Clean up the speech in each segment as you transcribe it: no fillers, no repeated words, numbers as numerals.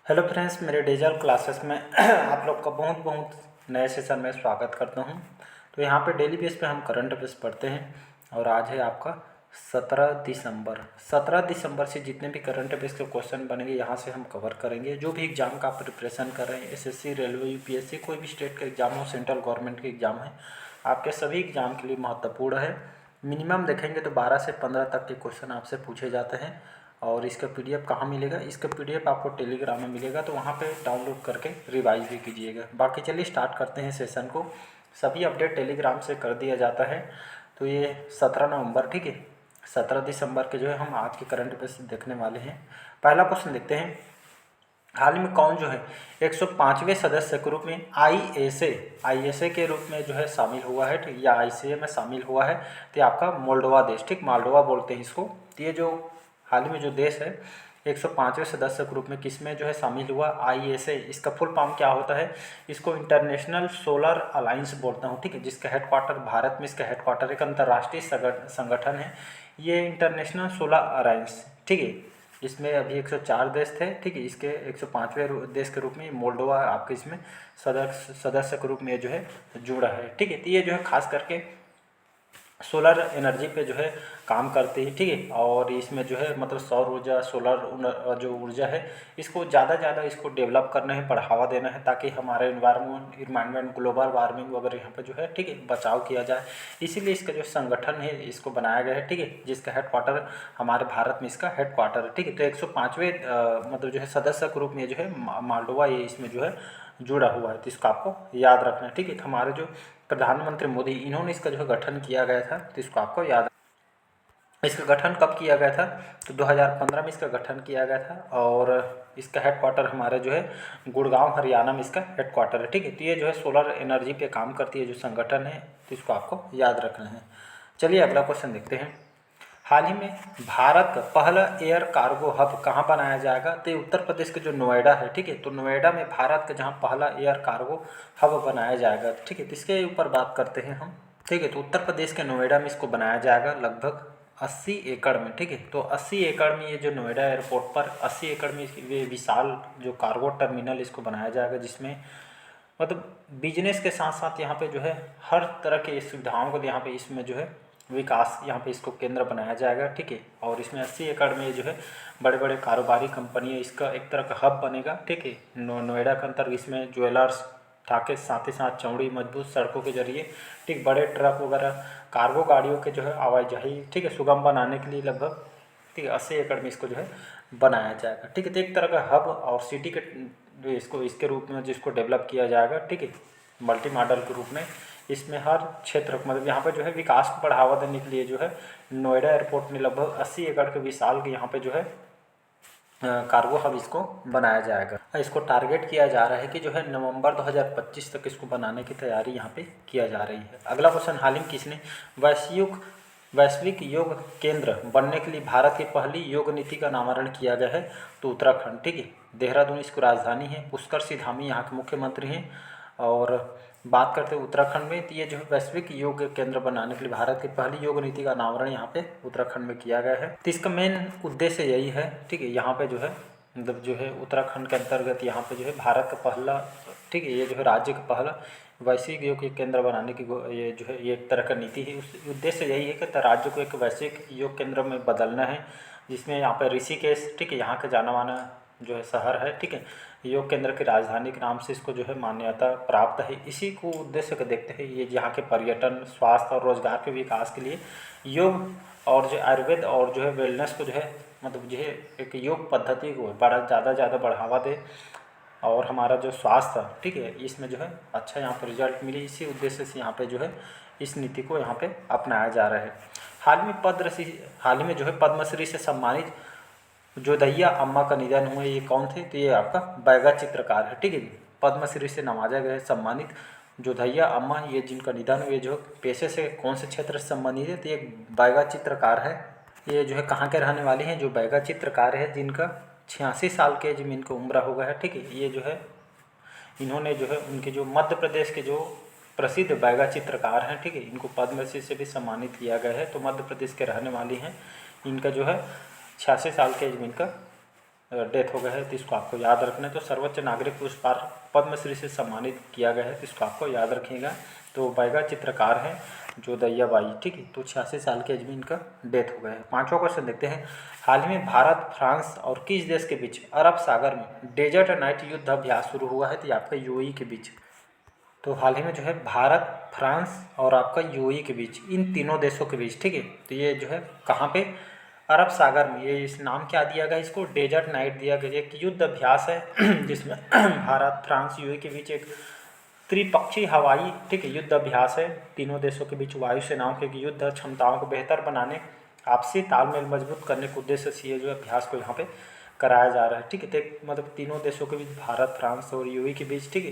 Hello friends, मेरे digital classes में आप लोग का बहुत बहुत नए सेशन में स्वागत करता हूं। तो यहाँ पे डेली बेस पे हम करंट अफेयर्स पढ़ते हैं और आज है आपका 17 दिसंबर। 17 दिसंबर से जितने भी करंट अफेयर्स के क्वेश्चन बनेंगे यहाँ से हम कवर करेंगे। जो भी एग्जाम का आप प्रिपरेशन कर रहे हैं, एसएससी, रेलवे, यूपीएससी, कोई भी स्टेट का एग्जाम हो, सेंट्रल गवर्नमेंट के एग्जाम है, आपके सभी एग्जाम के लिए महत्वपूर्ण है। मिनिमम देखेंगे तो 12 से 15 तक के क्वेश्चन आपसे पूछे जाते हैं। और इसका पीडीएफ कहाँ मिलेगा? इसका पीडीएफ आपको टेलीग्राम में मिलेगा, तो वहाँ पे डाउनलोड करके रिवाइज भी कीजिएगा। बाकी चलिए स्टार्ट करते हैं सेशन को। सभी अपडेट टेलीग्राम से कर दिया जाता है। तो ये 17 नवंबर, ठीक है, 17 दिसंबर के जो है हम आज के करंट अफेयर्स देखने वाले हैं। पहला क्वेश्चन देखते हैं। हाल ही में कौन जो है 105वें सदस्य के रूप में आईएसए के रूप में जो है शामिल हुआ है, ठीक, या आईसीए में शामिल हुआ है? तो ये आपका मोल्डोवा देश, ठीक, मोल्डोवा बोलते हैं इसको। तो ये जो हाल ही में जो देश है 105वें सदस्य के रूप में किस में जो है शामिल हुआ? आईएसए। इसका फुल फॉर्म क्या होता है? इसको इंटरनेशनल सोलर अलायंस बोलता हूँ, ठीक है, जिसका हेडक्वार्टर भारत में, इसका हेडक्वार्टर एक अंतर्राष्ट्रीय संगठन है ये, इंटरनेशनल सोलर अलायंस, ठीक है। इसमें अभी 104 देश थे, ठीक है। इसके 105वें देश के रूप में मोल्डोवा आपके इसमें सदस्य के रूप में जो है जुड़ा है, ठीक है। तो ये जो है खास करके सोलर एनर्जी पे जो है काम करती है, ठीक है। और इसमें जो है मतलब सौर ऊर्जा, सोलर जो ऊर्जा है, इसको ज़्यादा इसको डेवलप करना है, बढ़ावा देना है, ताकि हमारे इन्वायरमेंट ग्लोबल वार्मिंग वगैरह यहाँ पे जो है, ठीक है, बचाव किया जाए। इसीलिए इसका जो संगठन है इसको बनाया गया है, ठीक है, जिसका हेडक्वार्टर हमारे भारत में इसका हेडक्वार्टर है, ठीक है। तो 105वें मतलब जो है सदस्य के रूप में जो है मोल्डोवा ये इसमें जो है जुड़ा हुआ है। तो इसको आपको याद रखना है, ठीक है। तो हमारे जो प्रधानमंत्री मोदी, इन्होंने इसका जो है गठन किया गया था, तो इसको आपको याद। इसका गठन कब किया गया था? तो 2015 में इसका गठन किया गया था। और इसका हेडक्वार्टर हमारे जो है गुड़गांव, हरियाणा में इसका हेडक्वार्टर है, ठीक है। तो ये जो है सोलर एनर्जी पे काम करती है जो संगठन है, तो इसको आपको याद रखना है। चलिए अगला क्वेश्चन देखते हैं। हाल ही में भारत का पहला एयर कार्गो हब कहाँ बनाया जाएगा? तो ये उत्तर प्रदेश के जो नोएडा है, ठीक है। तो नोएडा में भारत का जहाँ पहला एयर कार्गो हब बनाया जाएगा, ठीक है। तो इसके ऊपर बात करते हैं हम, ठीक है। तो उत्तर प्रदेश के नोएडा में इसको बनाया जाएगा लगभग 80 एकड़ में, ठीक है। तो 80 एकड़ में ये जो नोएडा एयरपोर्ट पर 80 एकड़ में ये विशाल जो कार्गो टर्मिनल इसको बनाया जाएगा, जिसमें मतलब बिजनेस के साथ साथ यहाँ पे जो है हर तरह के सुविधाओं को यहाँ पे इसमें जो है विकास, यहाँ पे इसको केंद्र बनाया जाएगा, ठीक है। और इसमें 80 एकड़ में जो है बड़े बड़े कारोबारी कंपनी, इसका एक तरह का हब बनेगा, ठीक है। नोएडा के अंतर्गत इसमें ज्वेलर्स ठाके, साथ ही साथ चौड़ी मजबूत सड़कों के जरिए, ठीक, बड़े ट्रक वगैरह कार्गो गाड़ियों के जो है आवाजाही, ठीक है, सुगम बनाने के लिए लगभग, ठीक है, 80 एकड़ में इसको जो है बनाया जाएगा, ठीक है। तो एक तरह का हब और सिटी के इसको इसके रूप में जिसको डेवलप किया जाएगा, ठीक है, मल्टी मॉडल के रूप में। इसमें हर क्षेत्र मतलब यहाँ पे जो है विकास को बढ़ावा देने के लिए जो है नोएडा एयरपोर्ट में लगभग 80 एकड़ के विशाल के यहाँ पे जो है कार्गो हब इसको बनाया जाएगा। इसको टारगेट किया जा रहा है कि जो है नवंबर 2025 तक इसको बनाने की तैयारी यहाँ पे किया जा रही है। अगला क्वेश्चन, हाल ही में किसने वैश्विक योग केंद्र बनने के लिए भारत की पहली योग नीति का नामकरण किया गया है? तो उत्तराखंड, ठीक है। देहरादून इसको राजधानी है। पुष्कर सिंह धामी यहाँ के मुख्यमंत्री हैं। और बात करते हैं उत्तराखंड में, तो ये जो है वैश्विक योग केंद्र बनाने के लिए भारत की पहली योग नीति का नामकरण यहाँ पे उत्तराखंड में किया गया है। तो इसका मेन उद्देश्य यही है, ठीक है। यहाँ पे जो है मतलब जो है उत्तराखंड के अंतर्गत यहाँ पे जो है भारत का पहला, ठीक है, ये जो है राज्य का पहला वैश्विक योग के केंद्र बनाने की ये जो है ये एक तरह का नीति है। उस उद्देश्य यही है कि राज्य को एक वैश्विक योग केंद्र में बदलना है, जिसमें यहाँ पर ऋषिकेश, ठीक है, यहाँ का जाना माना जो है शहर है, ठीक है, योग केंद्र की राजधानी के नाम से इसको जो है मान्यता प्राप्त है। इसी को उद्देश्य को देखते हैं ये यहाँ के पर्यटन, स्वास्थ्य और रोजगार के विकास के लिए योग और जो आयुर्वेद और जो है वेलनेस को जो है मतलब जो है एक योग पद्धति को ज़्यादा बढ़ावा दे, और हमारा जो स्वास्थ्य, ठीक है, इसमें जो है अच्छा यहाँ पर रिजल्ट मिले। इसी उद्देश्य से यहाँ पे जो है इस नीति को यहाँ पे अपनाया जा रहा है। हाल ही में जो है पद्मश्री से सम्मानित जोधैया अम्मा का निधन हुआ, ये कौन थे? तो ये आपका बैगा चित्रकार है, ठीक है। पद्मश्री से नवाजा गया सम्मानित जोधैया अम्मा, ये जिनका निधन हुआ, जो पेशे से कौन से क्षेत्र से संबंधित है? तो ये बैगा चित्रकार है। ये जो है कहाँ के रहने वाले हैं? जो बैगा चित्रकार है, जिनका 86 साल के एज में इनका उम्र हो गया है, ठीक है। ये जो है इन्होंने जो है उनके जो मध्य प्रदेश के जो प्रसिद्ध बैगा चित्रकार हैं, ठीक है, इनको पद्मश्री से भी सम्मानित किया गया है। तो मध्य प्रदेश के रहने वाली हैं। इनका जो है 86 साल के एज में इनका डेथ हो गया है, तो इसको आपको याद रखना है। तो सर्वोच्च नागरिक पुरस्कार पद्मश्री से सम्मानित किया गया है, तो इसको आपको याद रखिएगा। तो बैगा चित्रकार हैं जो दैया बाई, ठीक है। तो 86 साल की एज में इनका डेथ हो गया है। पांचवा क्वेश्चन देखते हैं, हाल ही में भारत, फ्रांस और किस देश के बीच अरब सागर में डेजर्ट नाइट युद्ध अभ्यास शुरू हुआ है? तो ये आपका यूएई के बीच। तो हाल ही में जो है भारत, फ्रांस और आपका यूएई के बीच, इन तीनों देशों के बीच, ठीक है। तो ये जो है कहाँ पे? अरब सागर में। ये इस नाम क्या दिया गया इसको? डेजर्ट नाइट दिया गया। एक युद्ध अभ्यास है जिसमें भारत, फ्रांस, यूएई के बीच एक त्रिपक्षीय हवाई, ठीक है, युद्ध अभ्यास है। तीनों देशों के बीच वायुसेनाओं के युद्ध क्षमताओं को बेहतर बनाने, आपसी तालमेल मजबूत करने के उद्देश्य से ये जो अभ्यास को यहाँ पे कराया जा रहा है, ठीक है। तो मतलब तीनों देशों के बीच, भारत, फ्रांस और यूएई के बीच, ठीक है,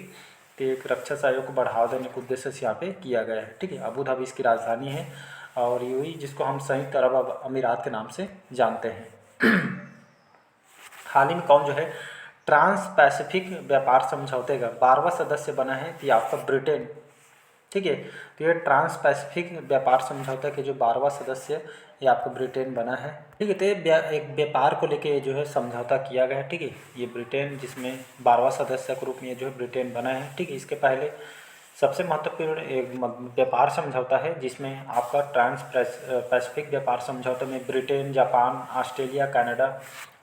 तो एक रक्षा सहयोग को बढ़ावा देने के उद्देश्य से यहाँ पे किया गया है, ठीक है। अबू धाबी इसकी राजधानी है और यूएई, जिसको हम संयुक्त अरब अमीरात के नाम से जानते हैं। हाल ही में कौन जो है ट्रांस पैसिफिक व्यापार समझौते का 12वां सदस्य बना है? तो ये आपका ब्रिटेन, ठीक है। तो ये ट्रांस पैसिफिक व्यापार समझौता के जो 12वां सदस्य, ये आपका ब्रिटेन बना है, ठीक है। तो ये एक व्यापार को लेके जो है समझौता किया गया है, ठीक है। ये ब्रिटेन, जिसमें 12वां सदस्य के रूप में ये जो है ब्रिटेन बना है, ठीक है। इसके पहले सबसे महत्वपूर्ण एक व्यापार समझौता है जिसमें आपका ट्रांस पैसिफिक व्यापार समझौते में ब्रिटेन, जापान, ऑस्ट्रेलिया, कनाडा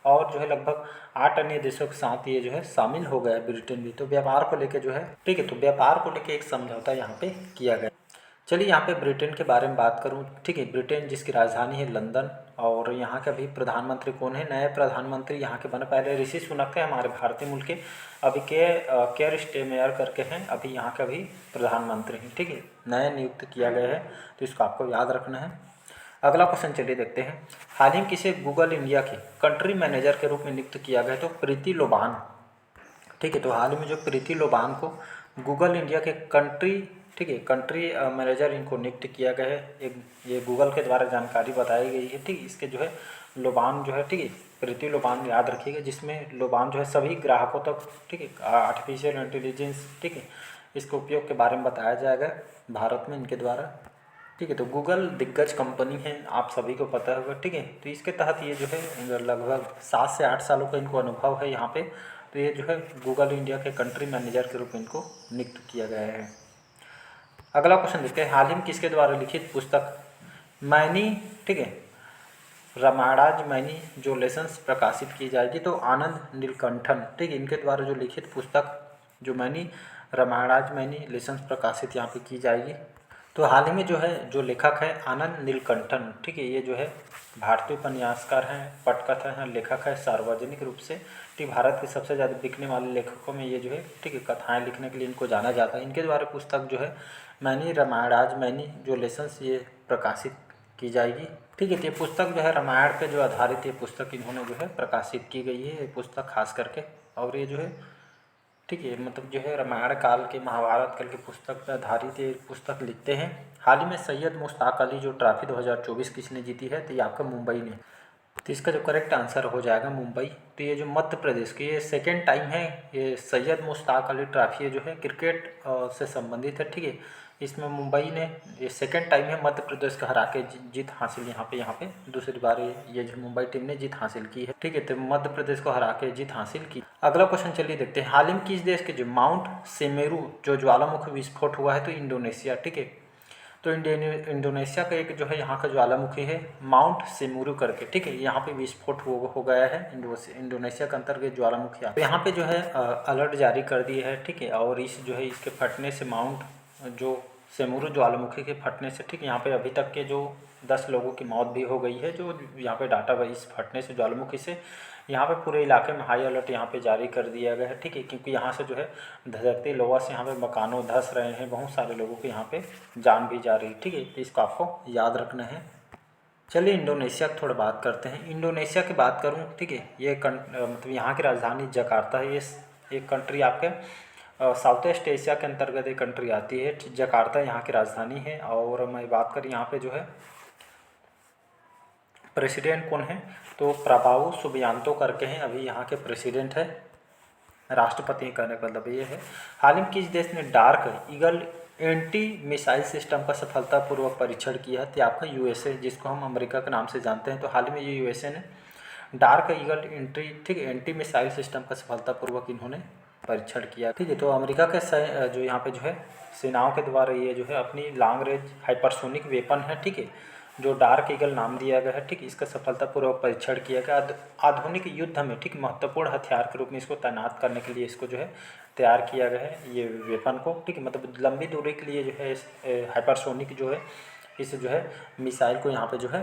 और जो है लगभग 8 अन्य देशों के साथ ये जो है शामिल हो गया है ब्रिटेन भी। तो व्यापार को लेके जो है, ठीक है, तो व्यापार को लेके एक समझौता यहाँ पे किया गया। चलिए यहाँ पे ब्रिटेन के बारे में बात करूँ, ठीक है। ब्रिटेन जिसकी राजधानी है लंदन, और यहाँ के अभी प्रधानमंत्री कौन है? नए प्रधानमंत्री यहाँ के बने, पहले ऋषि सुनक थे हमारे भारतीय मूल के, अभी केयर स्टेमेयर करके हैं अभी यहाँ के अभी प्रधानमंत्री हैं, ठीक है। नया नियुक्त किया गया है, तो इसको आपको याद रखना है। अगला क्वेश्चन चलिए देखते हैं, हाल ही में किसे गूगल इंडिया के कंट्री मैनेजर के रूप में नियुक्त किया गया? तो प्रीति लोबान, ठीक है। तो हाल ही में जो प्रीति लोबान को गूगल इंडिया के कंट्री, ठीक है, कंट्री मैनेजर इनको नियुक्त किया गया है। एक ये गूगल के द्वारा जानकारी बताई गई है, ठीक है। इसके जो है लोबान जो है, ठीक है, प्रीति लोबान याद रखिएगा, जिसमें लोबान जो है सभी ग्राहकों तक, ठीक है, आर्टिफिशियल इंटेलिजेंस, ठीक है, इसके उपयोग के बारे में बताया जाएगा भारत में इनके द्वारा, ठीक है। तो गूगल दिग्गज कंपनी है, आप सभी को पता होगा, ठीक है। तो इसके तहत ये जो है लगभग 7 से 8 सालों का इनको अनुभव है यहाँ पे। तो ये जो है गूगल इंडिया के कंट्री मैनेजर के रूप में इनको नियुक्त किया गया है। अगला क्वेश्चन देखते हैं, हाल ही में किसके द्वारा लिखित पुस्तक मैनी, ठीक है, रामायणाज मैनी जो लेसन्स प्रकाशित की जाएगी? तो आनंद नीलकंठन, ठीक है, इनके द्वारा जो लिखित पुस्तक जो मैनी रामायणाज मैनी लेसन्स प्रकाशित यहाँ पे की जाएगी। तो हाल ही में जो है जो लेखक है आनंद नीलकंठन, ठीक है, ये जो है भारतीय उपन्यासकार हैं, पटकथा हैं, लेखक है सार्वजनिक रूप से, ठीक, भारत के सबसे ज़्यादा बिकने वाले लेखकों में ये जो है, ठीक है, कथाएं लिखने के लिए इनको जाना जाता है। इनके द्वारा पुस्तक जो है मैनी रामायणाज मैनी जो लेसन्स ये प्रकाशित की जाएगी, ठीक है। तो ये पुस्तक जो है रामायण पे जो आधारित ये पुस्तक इन्होंने जो है प्रकाशित की गई है, ये पुस्तक खास करके, और ये जो है, ठीक है, मतलब जो है रामायण काल के, महाभारत काल के पुस्तक पर आधारित ये पुस्तक लिखते हैं। हाल ही में सैयद मुश्ताक अली जो ट्रॉफी 2024 किसने जीती है? तो ये आपका मुंबई ने। तो इसका जो करेक्ट आंसर हो जाएगा मुंबई। तो ये जो मध्य प्रदेश की ये सेकेंड टाइम है ये सैयद मुश्ताक अली ट्रॉफी है जो है क्रिकेट से संबंधित है, ठीक है। इसमें मुंबई ने ये सेकेंड टाइम है मध्य प्रदेश को हरा के जीत हासिल यहाँ पे दूसरी बार ये जो मुंबई टीम ने जीत हासिल की है, ठीक है। तो मध्य प्रदेश को हरा के जीत हासिल की। अगला क्वेश्चन चलिए देखते हैं, हाल ही में किस देश के जो माउंट सेमेरू जो ज्वालामुखी विस्फोट हुआ है? तो इंडोनेशिया, ठीक है। तो इंडोनेशिया का एक जो है यहाँ का ज्वालामुखी है माउंट सेमेरू करके, ठीक है, यहाँ पे विस्फोट हो गया है इंडोनेशिया के अंतर्गत ज्वालामुखी। तो यहाँ पे जो है अलर्ट जारी कर दिए है, ठीक है। और इस जो है इसके फटने से माउंट जो सेमेरू ज्वालामुखी के फटने से, ठीक, यहाँ पे अभी तक के जो 10 लोगों की मौत भी हो गई है जो यहाँ पे डाटा इस फटने से ज्वालामुखी से। यहाँ पे पूरे इलाके में हाई अलर्ट यहाँ पे जारी कर दिया गया है, ठीक है, क्योंकि यहाँ से जो है धधकती लोहा से यहाँ पे मकानों धस रहे हैं, बहुत सारे लोगों के यहाँ पे जान भी जा रही है, ठीक है। तो इसको आपको याद रखना है। चलिए इंडोनेशिया की थोड़ा बात करते हैं। इंडोनेशिया की बात करूँ, ठीक है, ये मतलब यहाँ की राजधानी जकार्ता है। ये एक कंट्री आपके साउथ ईस्ट एशिया के अंतर्गत एक कंट्री आती है, जकार्ता यहाँ की राजधानी है। और मैं बात करें यहाँ पे जो है प्रेसिडेंट कौन है? तो प्रभावो सुबियांतो करके हैं अभी यहाँ के प्रेसिडेंट है, राष्ट्रपति कहने का मतलब ये है। हाल ही में किस देश ने dark eagle anti missile system का सफलतापूर्वक परीक्षण किया है? तो आपका यूएसए, जिसको हम अमेरिका के नाम से जानते हैं। तो हाल ही में ये यूएसए ने डार्क ईगल एंट्री, ठीक है, एंटी मिसाइल सिस्टम का सफलतापूर्वक इन्होंने परीक्षण किया, ठीक है। तो अमेरिका के जो यहाँ पे जो है सेनाओं के द्वारा ये जो है अपनी लॉन्ग रेंज हाइपरसोनिक वेपन है, ठीक है, जो डार्क ईगल नाम दिया गया है, ठीक, इसका सफलतापूर्वक परीक्षण किया गया। आधुनिक युद्ध में, ठीक, महत्वपूर्ण हथियार के रूप में इसको तैनात करने के लिए इसको जो है तैयार किया गया है ये वेपन को, ठीक है। मतलब लंबी दूरी के लिए जो है हाइपरसोनिक जो है इस जो है मिसाइल को यहाँ पे जो है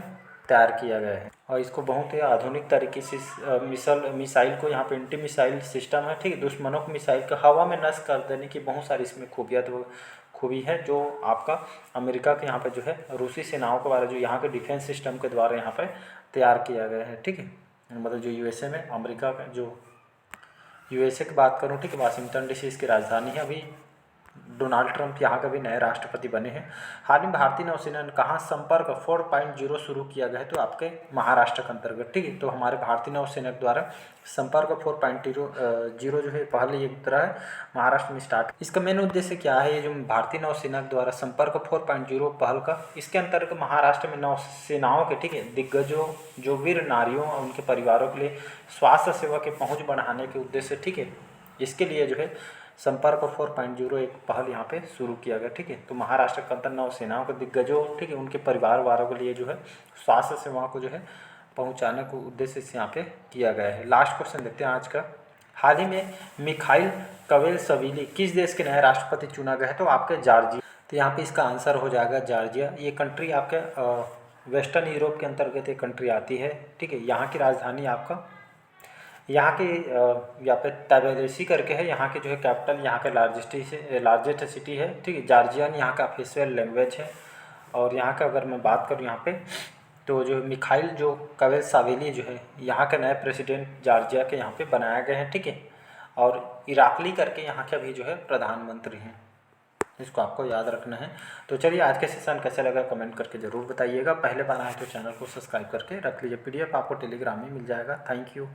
तैयार किया गया है और इसको बहुत ही आधुनिक तरीके से मिसाइल को यहाँ पे एंटी मिसाइल सिस्टम है, ठीक है। दुश्मनों को मिसाइल को हवा में नष्ट कर देने की बहुत सारी इसमें खूबी है जो आपका अमेरिका के यहाँ पे जो है रूसी सेनाओं के द्वारा जो यहाँ के डिफेंस सिस्टम के द्वारा यहाँ पे तैयार किया गया है, ठीक है। मतलब जो यूएसए में अमेरिका का जो यूएसए की बात करूँ, ठीक है, वाशिंगटन डीसी इसकी राजधानी है। अभी डोनाल्ड ट्रंप यहाँ के भी नए राष्ट्रपति बने हैं। हाल ही में भारतीय नौसेना ने कहाँ संपर्क 4.0 शुरू किया गया है, तो आपके महाराष्ट्र के अंतर्गत, ठीक है। तो हमारे भारतीय नौसेना के द्वारा संपर्क 4.0 जो है पहले ये तरह है महाराष्ट्र में स्टार्ट। इसका मेन उद्देश्य क्या है, ये जो भारतीय नौसेना के द्वारा संपर्क 4.0 पहल का, इसके अंतर्गत महाराष्ट्र में नौसेनाओं के, ठीक है, दिग्गजों जो वीर नारियों और उनके परिवारों के लिए स्वास्थ्य सेवा की पहुँच बढ़ाने के उद्देश्य, ठीक है, इसके लिए जो है संपर्क 4.0 एक पहल यहाँ पे शुरू किया गया, ठीक है। तो महाराष्ट्र के अंतर नौसेनाओं के दिग्गजों, ठीक है, उनके परिवार वालों के लिए जो है स्वास्थ्य सेवाओं को जो है पहुँचाने को उद्देश्य से यहाँ पे किया गया है। लास्ट क्वेश्चन देखते हैं आज का। हाल ही में मिखाइल कवेलसविली किस देश के नए राष्ट्रपति चुना गया है, तो आपके जॉर्जिया। तो यहाँ पे इसका आंसर हो जाएगा जॉर्जिया। ये कंट्री आपके वेस्टर्न यूरोप के अंतर्गत एक कंट्री आती है, ठीक है। यहाँ की राजधानी आपका यहाँ के यहाँ पे तबिलिसी करके है, यहाँ की जो है कैपिटल, यहाँ का लार्जेस्ट सिटी है, ठीक है। जॉर्जियन यहाँ का ऑफिशियल लैंग्वेज है। और यहाँ का अगर मैं बात करूँ यहाँ पे, तो जो मिखाइल जो कवेलसावेली जो है यहाँ के नए प्रेसिडेंट जॉर्जिया के यहाँ पे बनाया गए हैं, ठीक है। और इराकली करके यहाँ के अभी जो है प्रधानमंत्री हैं, इसको आपको याद रखना है। तो चलिए आज के सेशन कैसे लगा कमेंट करके ज़रूर बताइएगा। पहले बार आए तो चैनल को सब्सक्राइब करके रख लीजिए। PDF आपको टेलीग्राम में मिल जाएगा। Thank you.